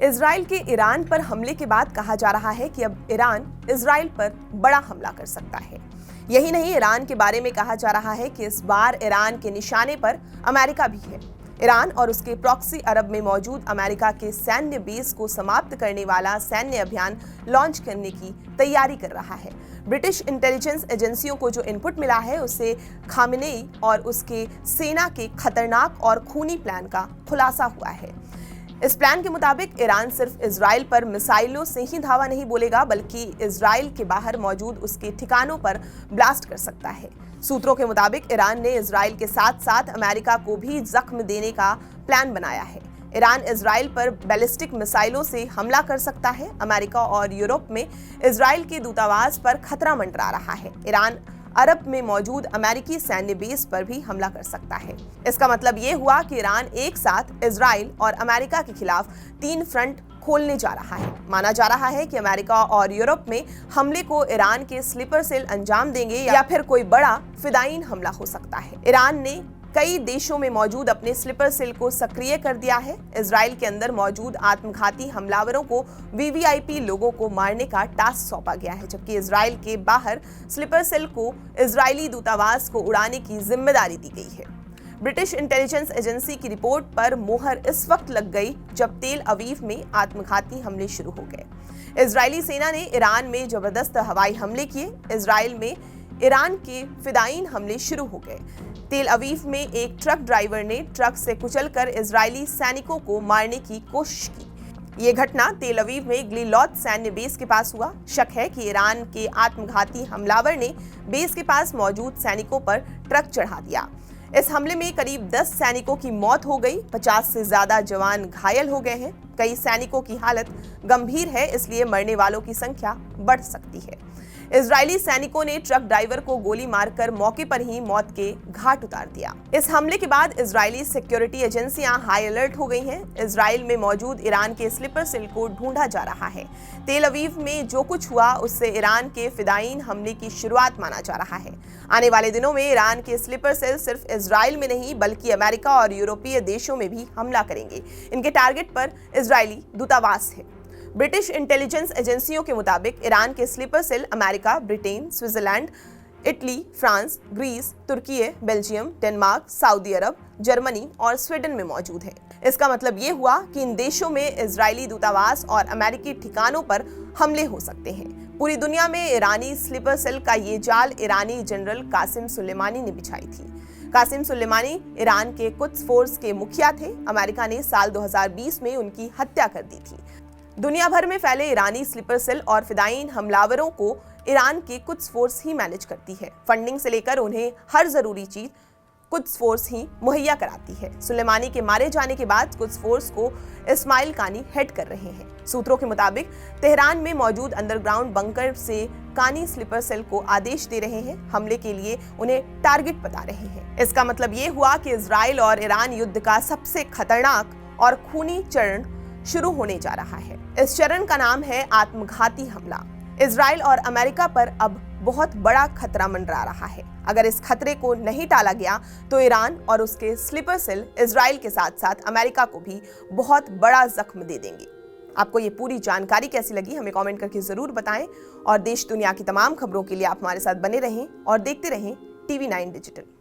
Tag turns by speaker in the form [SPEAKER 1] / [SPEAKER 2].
[SPEAKER 1] Israel के Iran पर हमले के बाद कहा जा रहा है कि अब ईरान इजराइल पर बड़ा हमला कर सकता है। यही नहीं, ईरान के बारे में कहा जा रहा है कि इस बार ईरान के निशाने पर अमेरिका भी है। ईरान और उसके प्रॉक्सी अरब में मौजूद अमेरिका के सैन्य बेस को समाप्त करने वाला सैन्य अभियान लॉन्च करने की तैयारी कर रहा है। ब्रिटिश इंटेलिजेंस एजेंसियों को जो इनपुट मिला है उससे खामेनेई और उसके सेना के खतरनाक और खूनी प्लान का खुलासा हुआ है। इस प्लान के मुताबिक ईरान सिर्फ इजराइल पर मिसाइलों से ही धावा नहीं बोलेगा, बल्कि इजराइल के बाहर मौजूद उसके ठिकानों पर ब्लास्ट कर सकता है। सूत्रों के मुताबिक ईरान ने इजराइल के साथ साथ अमेरिका को भी जख्म देने का प्लान बनाया है। ईरान इजराइल पर बैलिस्टिक मिसाइलों से हमला कर सकता है। अमेरिका और यूरोप में इजराइल के दूतावास पर खतरा मंडरा रहा है। ईरान अरब में मौजूद अमेरिकी सैन्य बेस पर भी हमला कर सकता है। इसका मतलब ये हुआ कि ईरान एक साथ इजराइल और अमेरिका के खिलाफ 3 फ्रंट खोलने जा रहा है। माना जा रहा है कि अमेरिका और यूरोप में हमले को ईरान के स्लीपर सेल अंजाम देंगे या फिर कोई बड़ा फिदायीन हमला हो सकता है। ईरान ने कई देशों में मौजूद अपने स्लीपर सेल को सक्रिय कर दिया है। इजराइल के अंदर मौजूद आत्मघाती हमलावरों को वीवीआईपी लोगों को मारने का टास्क सौंपा गया है, जबकि इजराइल के बाहर स्लीपर सेल को इजरायली दूतावास को उड़ाने की जिम्मेदारी दी गई है। ब्रिटिश इंटेलिजेंस एजेंसी की रिपोर्ट पर मोहर इस वक्त लग गई जब तेल अवीव में आत्मघाती हमले शुरू हो गए। इजरायली सेना ने ईरान में जबरदस्त हवाई हमले किए। इजराइल में ईरान के फिदायीन हमले शुरू हो गए। तेल अवीव में एक ट्रक ड्राइवर ने ट्रक से कुचलकर इजरायली सैनिकों को मारने की कोशिश की। ये घटना तेल अवीव में ग्लिलोत सैन्य बेस के पास हुआ। शक है कि ईरान के आत्मघाती हमलावर ने बेस के पास मौजूद सैनिकों पर ट्रक चढ़ा दिया। इस हमले में करीब 10 सैनिकों की मौत हो गई, 50 से ज्यादा जवान घायल हो गए हैं। कई सैनिकों की हालत गंभीर है, इसलिए मरने वालों की संख्या बढ़ सकती है। इजरायली सैनिकों ने ट्रक ड्राइवर को गोली मारकर मौके पर ही मौत के घाट उतार दिया। इस हमले के बाद इजरायली सिक्योरिटी एजेंसियां हाई अलर्ट हो गई हैं। इजराइल में मौजूद ईरान के स्लीपर सेल को ढूंढा जा रहा है। तेल अवीव में जो कुछ हुआ उससे ईरान के फिदायीन हमले की शुरुआत माना जा रहा है। आने वाले दिनों में ईरान के स्लीपर सेल सिर्फ इजराइल में नहीं बल्कि अमेरिका और यूरोपीय देशों में भी हमला करेंगे। इनके टारगेट पर इजरायली दूतावास है। ब्रिटिश इंटेलिजेंस एजेंसियों के मुताबिक ईरान के sleeper cell America, Britain, Switzerland, Italy, France, Greece, Turkey, Belgium, Denmark, Saudi Arab, Germany और स्वीडन में मौजूद है। इसका मतलब ये हुआ कि इन देशों में इजरायली दूतावास और अमेरिकी ठिकानों पर हमले हो सकते हैं। पूरी दुनिया में ईरानी स्लीपर सेल का ये जाल ईरानी जनरल कासिम सुलेमानी ने बिछाई थी। कासिम सुलेमानी ईरान के कुद्स फोर्स के मुखिया थे। अमेरिका ने साल 2020 में उनकी हत्या कर दी थी। दुनिया भर में फैले ईरानी स्लीपर सेल और फिदायीन हमलावरों को ईरान के कुद्स फोर्स ही मैनेज करती है। फंडिंग से लेकर उन्हें हर जरूरी चीज कुद्स फोर्स ही मुहैया कराती है। सुलेमानी के मारे जाने के बाद कुद्स फोर्स को इस्माइल कानी हेड कर रहे हैं। सूत्रों के मुताबिक तेहरान में मौजूद अंडरग्राउंड बंकर से कानी स्लीपर सेल को आदेश दे रहे हैं। हमले के लिए उन्हें टारगेट बता रहे हैं। इसका मतलब ये हुआ कि इजराइल और ईरान युद्ध का सबसे खतरनाक और खूनी चरण शुरू होने जा रहा है। इस चरण का नाम है आत्मघाती हमला। इजराइल और अमेरिका पर अब बहुत बड़ा खतरा मंडरा रहा है। अगर इस खतरे को नहीं टाला गया तो ईरान और उसके स्लीपर सेल इजराइल के साथ साथ अमेरिका को भी बहुत बड़ा जख्म दे देंगे। आपको ये पूरी जानकारी कैसी लगी हमें कमेंट करके जरूर बताएं और देश दुनिया की तमाम खबरों के लिए आप हमारे साथ बने रहें और देखते रहें TV9 डिजिटल।